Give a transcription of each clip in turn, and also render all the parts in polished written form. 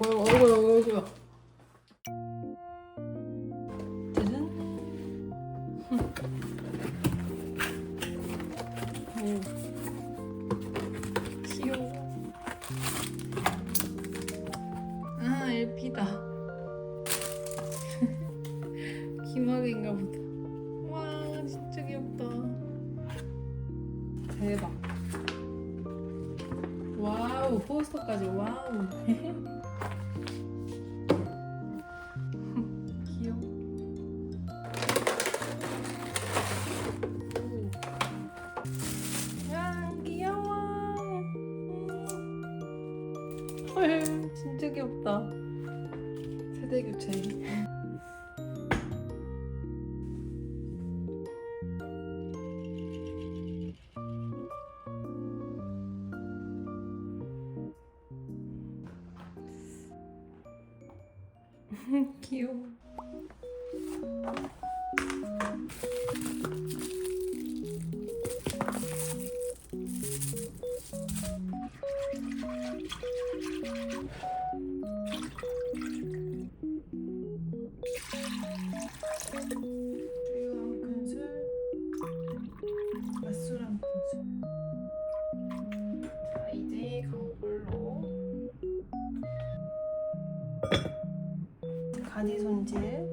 어이구. 짜잔. 오. 귀여워. 아, LP다. 기막인가 보다. 와, 진짜 귀엽다. 대박. 와우, 포스터까지 와우. 귀여워. 야, 귀여워. 헐, 진짜 귀엽다. 세대 교체. 귀여워. 우유한 큰술, 맛술한 큰술. 자, 이제 강불로 가지 손질.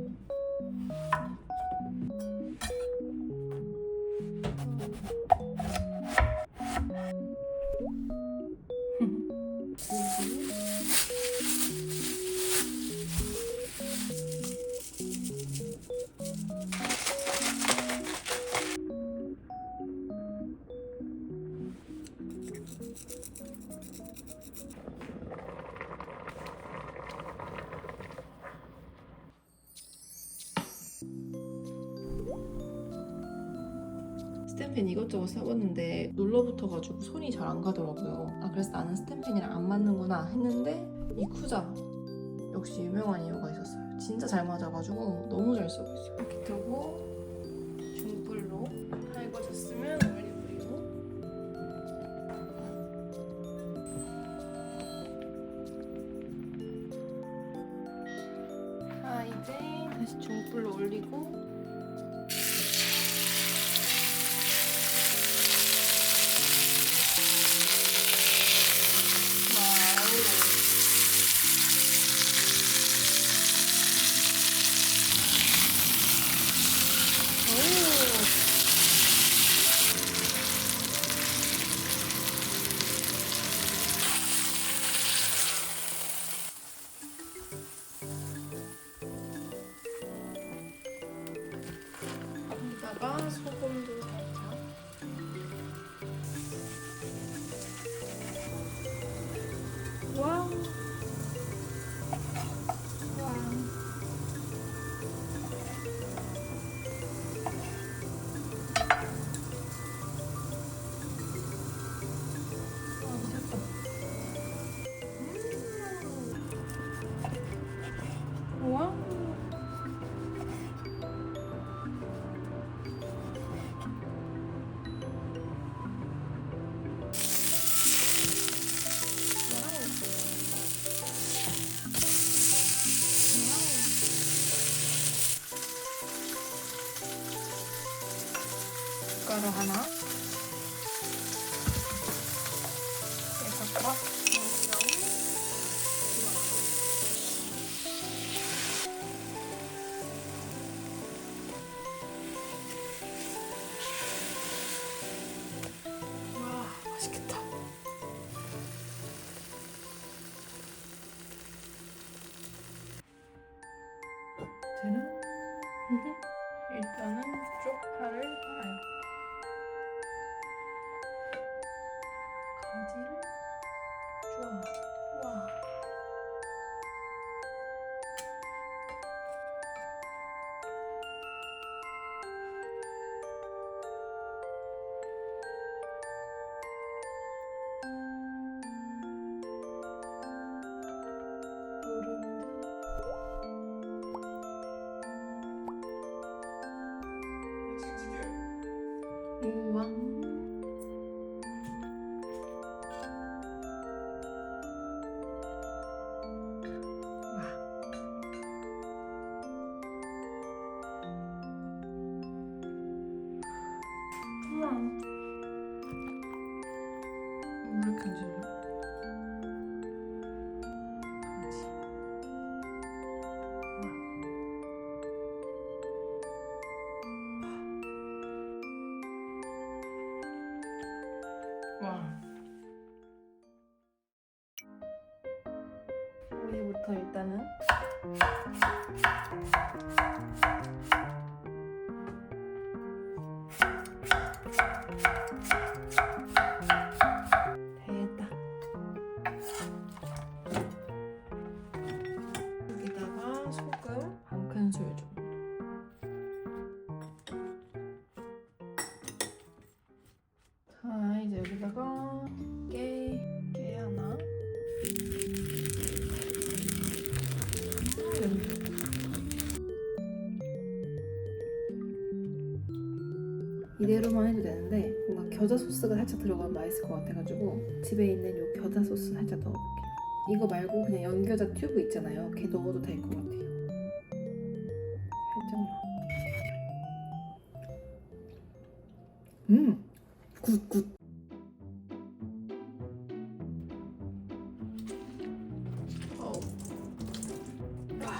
스텐펜 이것저것 써봤는데 눌러붙어가지고 손이 잘 안 가더라고요. 아, 그래서 나는 스텐펜이랑 안 맞는구나 했는데 이 쿠자 역시 유명한 이유가 있었어요. 진짜 잘 맞아가지고 너무 잘 쓰고 있어요. 이렇게 두고 중불로 달궈졌으면 올리브유. 자, 이제 다시 중불로 올리고 여기다가 소금도 살짝. 와우. 와. 미쳤다. 와우. 가루 하나, 깨소금, 와, 맛있겠다. 저는 일단은 쪽파를 빨아요. 여기부터 일단은 됐다. 여기다가 소금 반 큰술 좀. 자, 이제 여기다가 깨 하나. 이대로만 해도 되는데 뭔가 겨자 소스가 살짝 들어가면 맛있을 것 같아가지고 집에 있는 요 겨자 소스 살짝 넣어볼게요. 이거 말고 그냥 연겨자 튜브 있잖아요. 걔 넣어도 될 것 같아요. 살짝만. 굿. 어우. 와.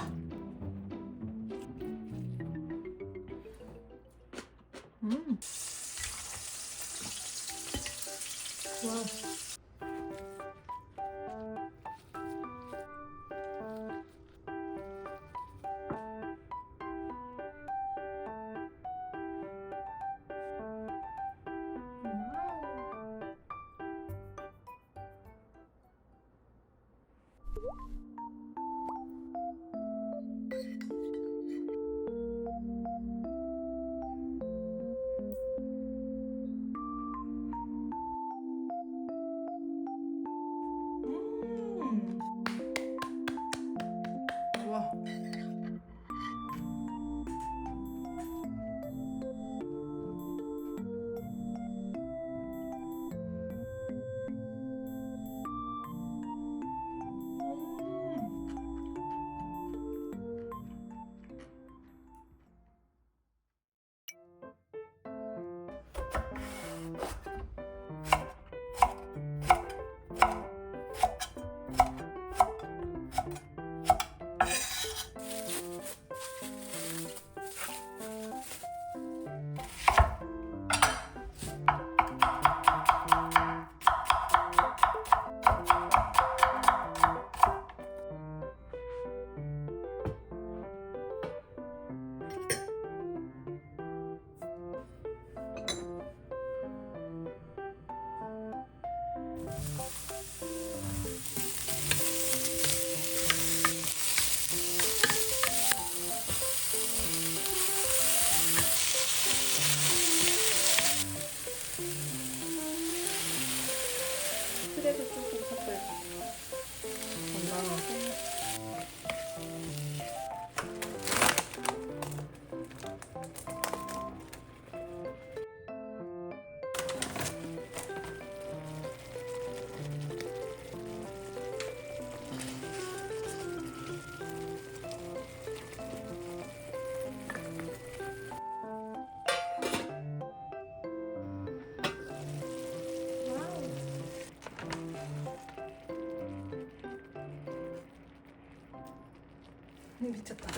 와. 와. 틀에서 조금 섞어요. 건강하고. 미쳤다.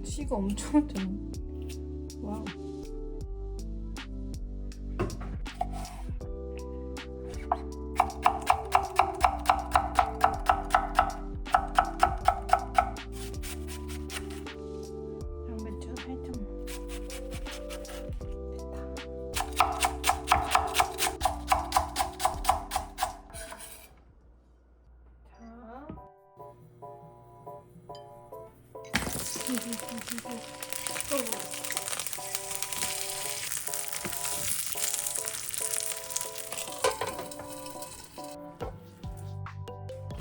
씨가 엄청 많잖아. 와우. 양배추 살짝만.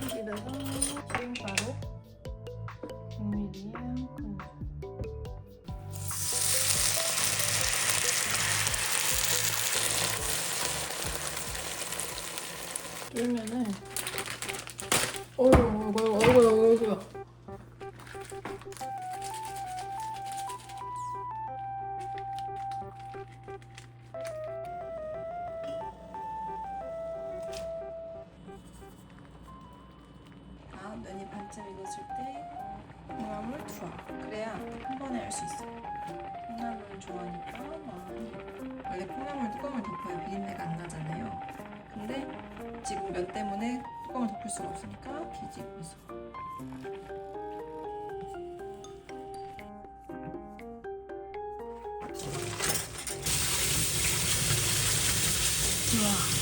여기다가 기름가루 100ml에 한 큰술. 쫄면을 어이구. 면이 반쯤 익었을 때 콩나물 투하. 그래야 한 번에 할 수 있어요. 콩나물을 좋아하니까 많이. 원래 콩나물 뚜껑을 덮어야 비린내가 안 나잖아요. 근데 지금 면 때문에 뚜껑을 덮을 수가 없으니까 뒤집어서. 우와.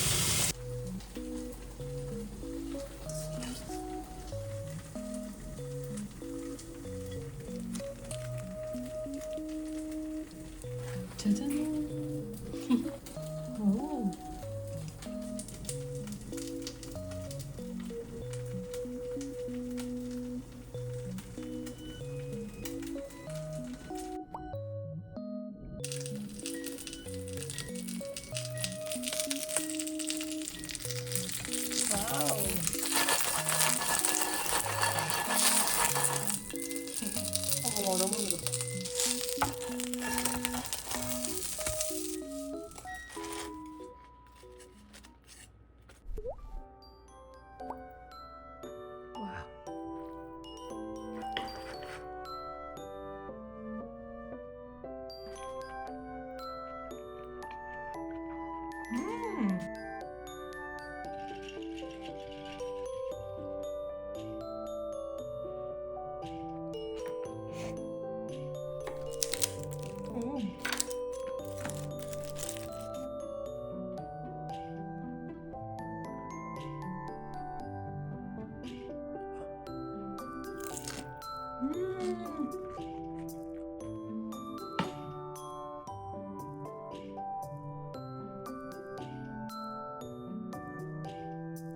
짜잔. 오. 와우. 너무 무겁다.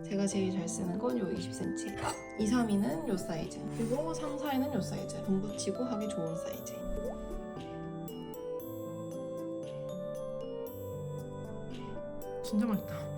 제가 제일 잘 쓰는 건 요 20cm, 2, 3위는 요 사이즈, 그리고 3, 4위는 요 사이즈. 돈 붙이고 하기 좋은 사이즈. 진짜 맛있다.